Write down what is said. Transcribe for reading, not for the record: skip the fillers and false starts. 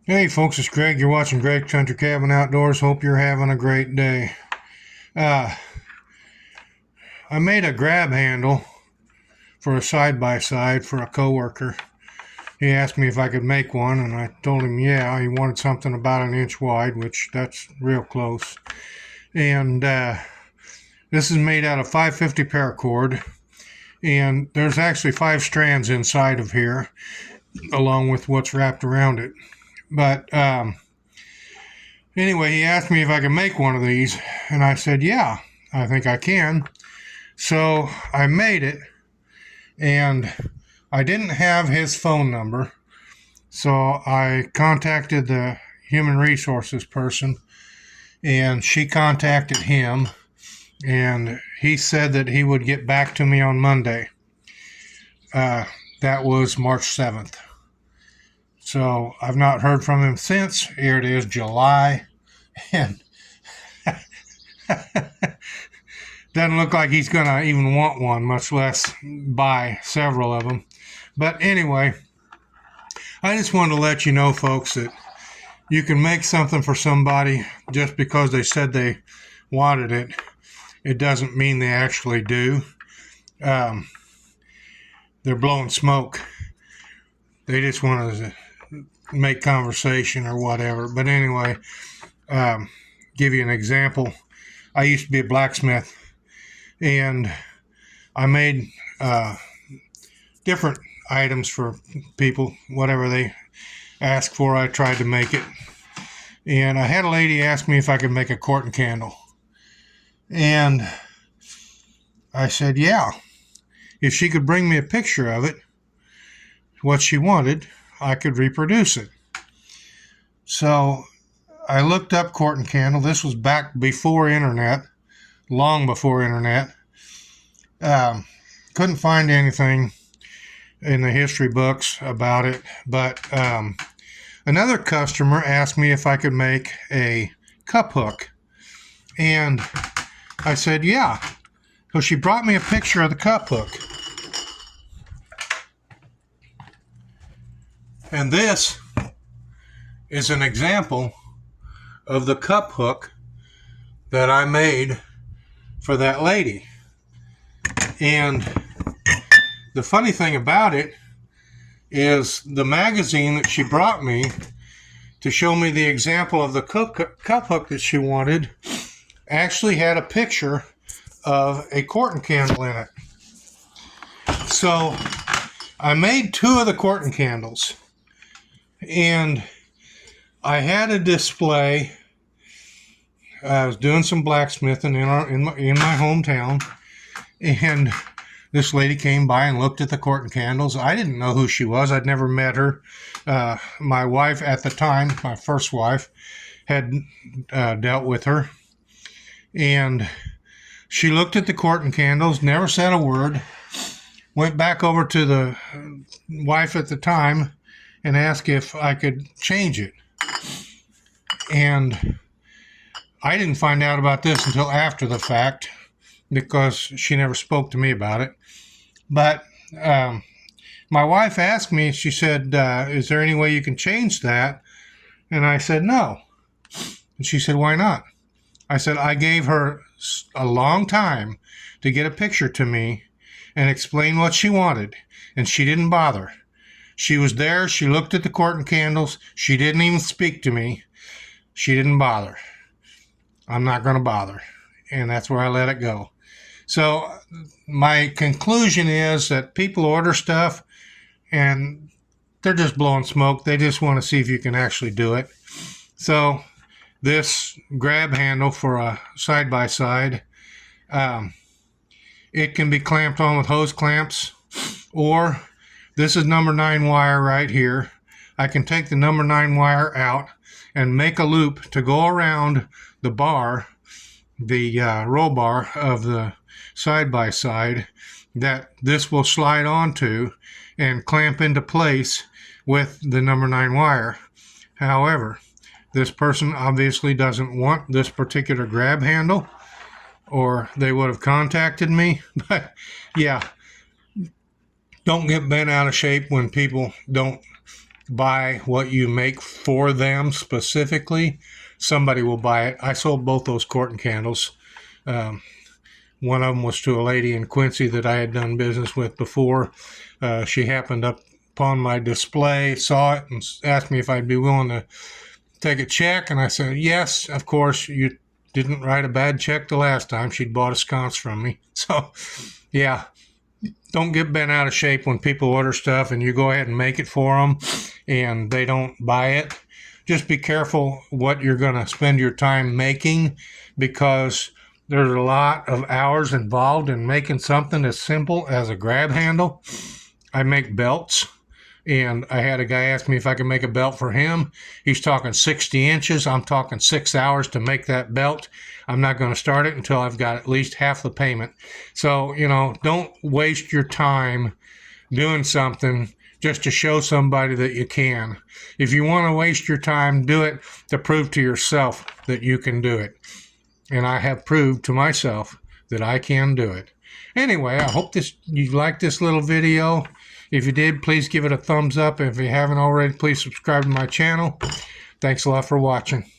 Hey folks, it's Greg. You're watching Greg Country Cabin Outdoors. Hope you're having a great day. Uh, I made a grab handle for a side-by-side for a coworker. He asked me if I could make one, and I told him yeah. He wanted something about an inch wide, which that's real close. And this is made out of 550 paracord, and there's actually 5 strands inside of here, along with what's wrapped around it. But anyway, he asked me if I could make one of these, and I said, yeah, I think I can. So I made it, and I didn't have his phone number, so I contacted the human resources person, and she contacted him, and he said that he would get back to me on Monday. That was March 7th. So I've not heard from him since. Here it is, July, and doesn't look like he's going to even want one, much less buy several of them. But anyway, I just wanted to let you know, folks, that you can make something for somebody just because they said they wanted it. It doesn't mean they actually do. They're blowing smoke. They just want to make conversation or whatever. But anyway, give you an example. I used to be a blacksmith, and I made different items for people, whatever they asked for. I tried to make it, and I had a lady ask me if I could make a Corton candle, and I said yeah, if she could bring me a picture of it, what she wanted, I could reproduce it. So I looked up Corton candle. This was back before internet, long before internet. Couldn't find anything in the history books about it, but another customer asked me if I could make a cup hook, and I said yeah. So she brought me a picture of the cup hook, and this is an example of the cup hook that I made for that lady. And the funny thing about it is the magazine that she brought me to show me the example of the cup hook that she wanted actually had a picture of a Corton candle in it. So I made 2 of the Corton candles, and I had a display. I was doing some blacksmithing in my hometown, and this lady came by and looked at the Corton candles. I didn't know who she was. I'd never met her. My wife at the time, my first wife, had dealt with her, and she looked at the Corton candles, never said a word, went back over to the wife at the time and asked if I could change it. And I didn't find out about this until after the fact, because she never spoke to me about it. But my wife asked me, she said, is there any way you can change that? And I said, no. And she said, why not? I said, I gave her a long time to get a picture to me and explain what she wanted, and she didn't bother. She was there, she looked at the Corton candles, she didn't even speak to me. She didn't bother. I'm not going to bother. And that's where I let it go. So my conclusion is that people order stuff and they're just blowing smoke. They just want to see if you can actually do it. So this grab handle for a side-by-side, it can be clamped on with hose clamps, or this is number 9 wire right here. I can take the number 9 wire out and make a loop to go around the bar, the roll bar of the side-by-side, that this will slide onto and clamp into place with the number 9 wire. However, this person obviously doesn't want this particular grab handle, or they would have contacted me. But yeah, don't get bent out of shape when people don't buy what you make for them specifically, somebody will buy it. I sold both those Corton candles. One of them was to a lady in Quincy that I had done business with before. She happened up upon my display, saw it, and asked me if I'd be willing to take a check. And I said, yes, of course. You didn't write a bad check the last time. She'd bought a sconce from me. So, yeah, don't get bent out of shape when people order stuff and you go ahead and make it for them and they don't buy it. Just be careful what you're going to spend your time making, because there's a lot of hours involved in making something as simple as a grab handle. I make belts, and I had a guy ask me if I could make a belt for him. He's talking 60 inches. I'm talking 6 hours to make that belt. I'm not going to start it until I've got at least half the payment. So, don't waste your time doing something just to show somebody that you can. If you want to waste your time, do it to prove to yourself that you can do it. And I have proved to myself that I can do it. Anyway, I hope you liked this little video. If you did, please give it a thumbs up. If you haven't already, please subscribe to my channel. Thanks a lot for watching.